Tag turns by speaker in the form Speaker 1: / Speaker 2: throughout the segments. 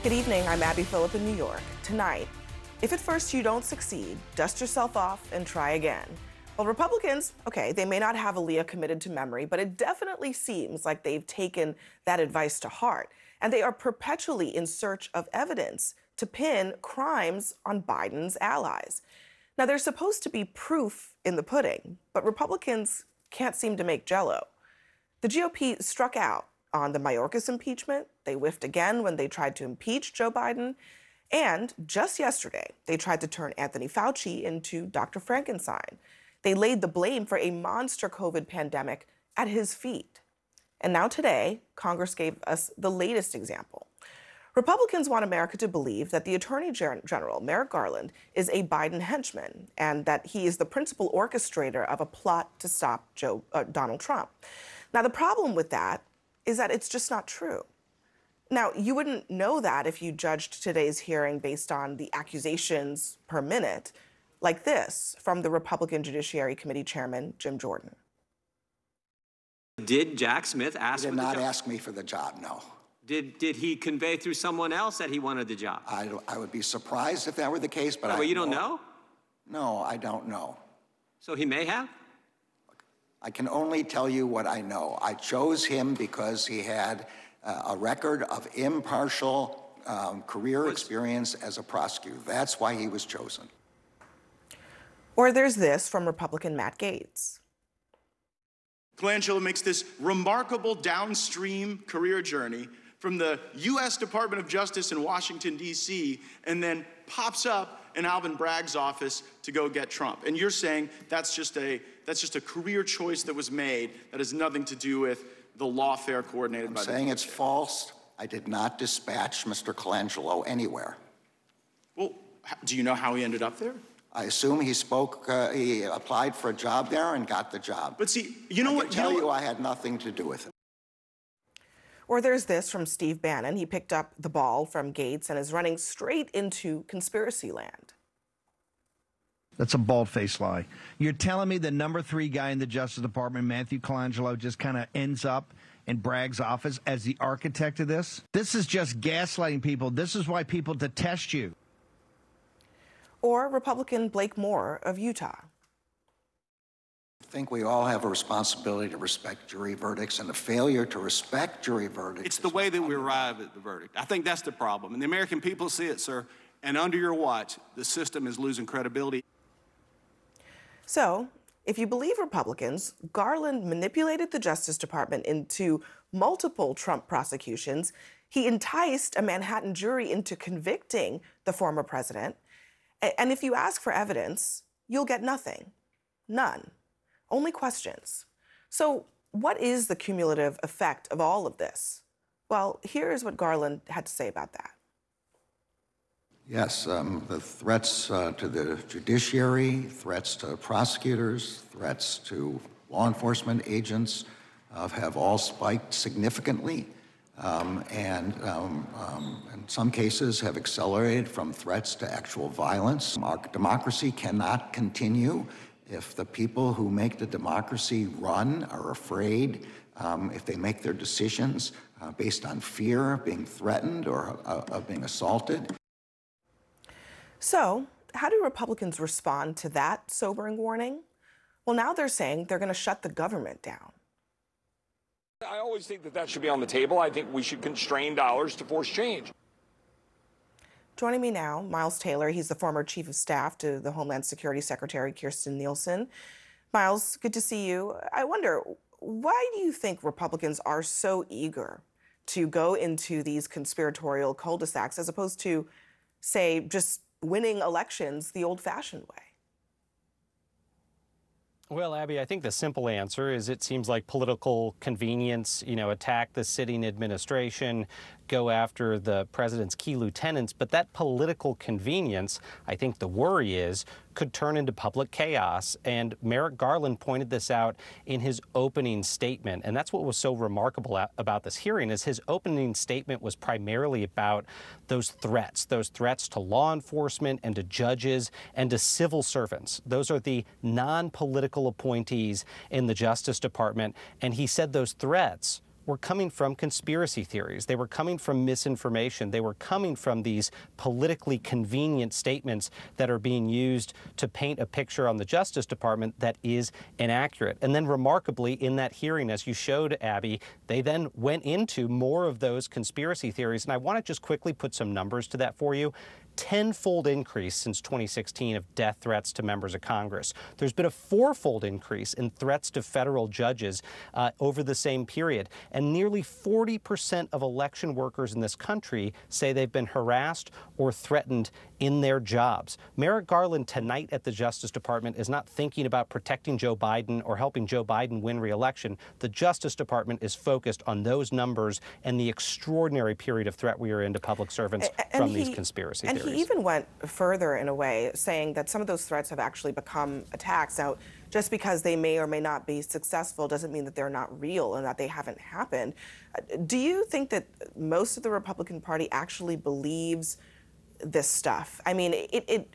Speaker 1: Good evening, I'm Abby Phillip in New York. Tonight, if at first you don't succeed, dust yourself off and try again. Well, Republicans, okay, they may not have Aaliyah committed to memory, but it definitely seems like they've taken that advice to heart. And they are perpetually in search of evidence to pin crimes on Biden's allies. Now, there's supposed to be proof in the pudding, but Republicans can't seem to make jello. The GOP struck out on the Mayorkas impeachment. They whiffed again when they tried to impeach Joe Biden. And just yesterday, they tried to turn Anthony Fauci into Dr. Frankenstein. They laid the blame for a monster COVID pandemic at his feet. And now today, Congress gave us the latest example. Republicans want America to believe that the Attorney General, Merrick Garland, is a Biden henchman and that he is the principal orchestrator of a plot to stop Donald Trump. Now, the problem with that is that it's just not true. Now, you wouldn't know that if you judged today's hearing based on the accusations per minute, like this from the Republican Judiciary Committee Chairman, Jim Jordan.
Speaker 2: Did Jack Smith ask for the job?
Speaker 3: He did not ask me for the job, no.
Speaker 2: Did he convey through someone else that he wanted the job?
Speaker 3: I would be surprised if that were the case, but
Speaker 2: Well, you don't know?
Speaker 3: No, I don't know.
Speaker 2: So he may have?
Speaker 3: I can only tell you what I know. I chose him because he had a record of impartial career experience as a prosecutor. That's why he was chosen.
Speaker 1: Or there's this from Republican Matt Gaetz.
Speaker 4: Colangelo makes this remarkable downstream career journey from the U.S. Department of Justice in Washington, D.C., and then pops up in Alvin Bragg's office to go get Trump. And you're saying that's just a career choice that was made that has nothing to do with the lawfare coordinated by the DOJ.
Speaker 3: I'm saying it's false. I did not dispatch Mr. Colangelo anywhere.
Speaker 4: Well, do you know how he ended up there?
Speaker 3: I assume he applied for a job there and got the job.
Speaker 4: But see, you know what?
Speaker 3: I can tell you I had nothing to do with it.
Speaker 1: Or there's this from Steve Bannon. He picked up the ball from Gaetz and is running straight into conspiracy land.
Speaker 5: That's a bald-faced lie. You're telling me the number 3 guy in the Justice Department, Matthew Colangelo, just kind of ends up in Bragg's office as the architect of this? This is just gaslighting people. This is why people detest you.
Speaker 1: Or Republican Blake Moore of Utah.
Speaker 3: I think we all have a responsibility to respect jury verdicts, and the failure to respect jury verdicts.
Speaker 6: It's the way that we arrive at the verdict. I think that's the problem. And the American people see it, sir. And under your watch, the system is losing credibility.
Speaker 1: So, if you believe Republicans, Garland manipulated the Justice Department into multiple Trump prosecutions. He enticed a Manhattan jury into convicting the former president. And if you ask for evidence, you'll get nothing. None. Only questions. So what is the cumulative effect of all of this? Well, here's what Garland had to say about that.
Speaker 3: Yes, the threats to the judiciary, threats to prosecutors, threats to law enforcement agents have all spiked significantly. And in some cases have accelerated from threats to actual violence. Our democracy cannot continue if the people who make the democracy run are afraid, if they make their decisions based on fear of being threatened or of being assaulted.
Speaker 1: So, how do Republicans respond to that sobering warning? Well, now they're saying they're going to shut the government down.
Speaker 7: I always think that should be on the table. I think we should constrain dollars to force change.
Speaker 1: Joining me now, Miles Taylor. He's the former chief of staff to the Homeland Security Secretary Kirstjen Nielsen. Miles, good to see you. I wonder, why do you think Republicans are so eager to go into these conspiratorial cul-de-sacs as opposed to, say, just winning elections the old-fashioned way?
Speaker 8: Well, Abby, I think the simple answer is it seems like political convenience, attack the sitting administration, go after the president's key lieutenants. But that political convenience, I think the worry is, could turn into public chaos. And Merrick Garland pointed this out in his opening statement. And that's what was so remarkable about this hearing is his opening statement was primarily about those threats to law enforcement and to judges and to civil servants. Those are the non-political appointees in the Justice Department. And he said those threats were coming from conspiracy theories. They were coming from misinformation. They were coming from these politically convenient statements that are being used to paint a picture on the Justice Department that is inaccurate. And then remarkably, in that hearing, as you showed, Abby, they then went into more of those conspiracy theories. And I want to just quickly put some numbers to that for you. Tenfold increase since 2016 of death threats to members of Congress. There's been a fourfold increase in threats to federal judges over the same period. And nearly 40% of election workers in this country say they've been harassed or threatened in their jobs. Merrick Garland tonight at the Justice Department is not thinking about protecting Joe Biden or helping Joe Biden win re-election. The Justice Department is focused on those numbers and the extraordinary period of threat we are in to public servants from these conspiracy theories.
Speaker 1: He even went further in a way, saying that some of those threats have actually become attacks. Now, just because they may or may not be successful doesn't mean that they're not real and that they haven't happened. Do you think that most of the Republican Party actually believes this stuff? I mean, it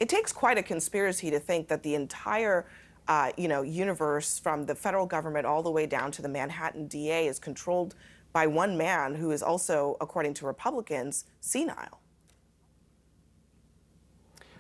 Speaker 1: takes quite a conspiracy to think that the entire universe, from the federal government all the way down to the Manhattan DA, is controlled by one man who is also, according to Republicans, senile.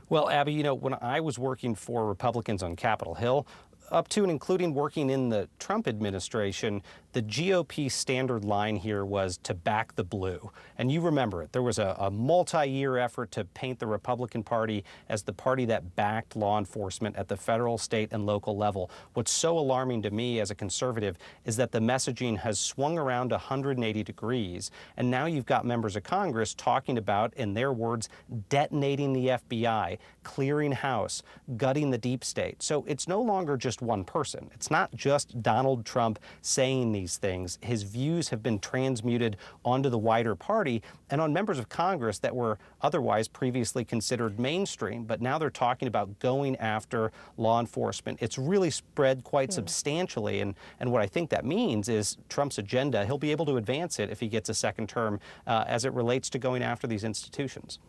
Speaker 8: Well, Abby, when I was working for Republicans on Capitol Hill, up to and including working in the Trump administration, the GOP standard line here was to back the blue. And you remember it. There was a multi-year effort to paint the Republican Party as the party that backed law enforcement at the federal, state, and local level. What's so alarming to me as a conservative is that the messaging has swung around 180 degrees. And now you've got members of Congress talking about, in their words, detonating the FBI, clearing house, gutting the deep state. So it's no longer just one person. It's not just Donald Trump saying these things. His views have been transmuted onto the wider party and on members of Congress that were otherwise previously considered mainstream, but now they're talking about going after law enforcement. It's really spread quite substantially, and what I think that means is Trump's agenda, he'll be able to advance it if he gets a second term as it relates to going after these institutions.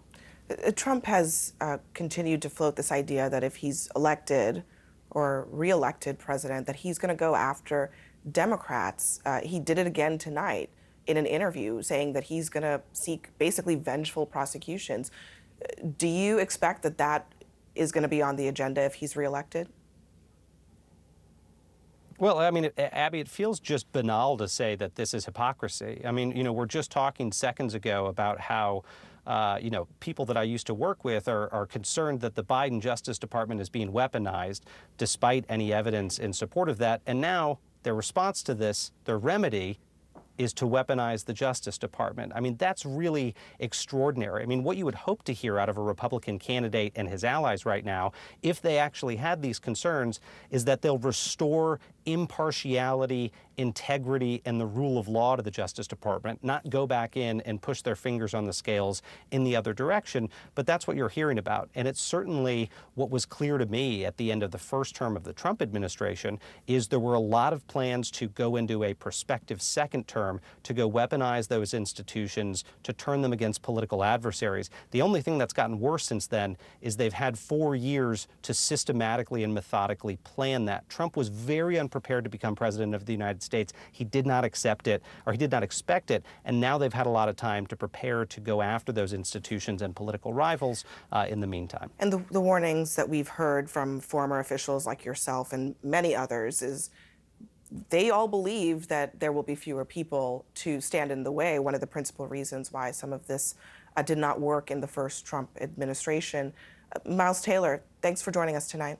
Speaker 1: Trump has continued to float this idea that if he's elected or re-elected president, that he's going to go after Democrats. He did it again tonight in an interview, saying that he's going to seek basically vengeful prosecutions. Do you expect that that is going to be on the agenda if he's re-elected?
Speaker 8: Well, I mean, Abby, it feels just banal to say that this is hypocrisy. I mean, we're just talking seconds ago about how people that I used to work with are concerned that the Biden Justice Department is being weaponized, despite any evidence in support of that. And now their response to this, their remedy, is to weaponize the Justice Department. I mean, that's really extraordinary. I mean, what you would hope to hear out of a Republican candidate and his allies right now, if they actually had these concerns, is that they'll restore impartiality, integrity, and the rule of law to the Justice Department, not go back in and push their fingers on the scales in the other direction. But that's what you're hearing about. And it's certainly what was clear to me at the end of the first term of the Trump administration is there were a lot of plans to go into a prospective second term to go weaponize those institutions, to turn them against political adversaries. The only thing that's gotten worse since then is they've had 4 years to systematically and methodically plan that. Trump was very unprepared to become president of the United States. He did not accept it, or he did not expect it, and now they've had a lot of time to prepare to go after those institutions and political rivals in the meantime.
Speaker 1: And the warnings that we've heard from former officials like yourself and many others is they all believe that there will be fewer people to stand in the way, one of the principal reasons why some of this did not work in the first Trump administration. Miles Taylor, thanks for joining us tonight.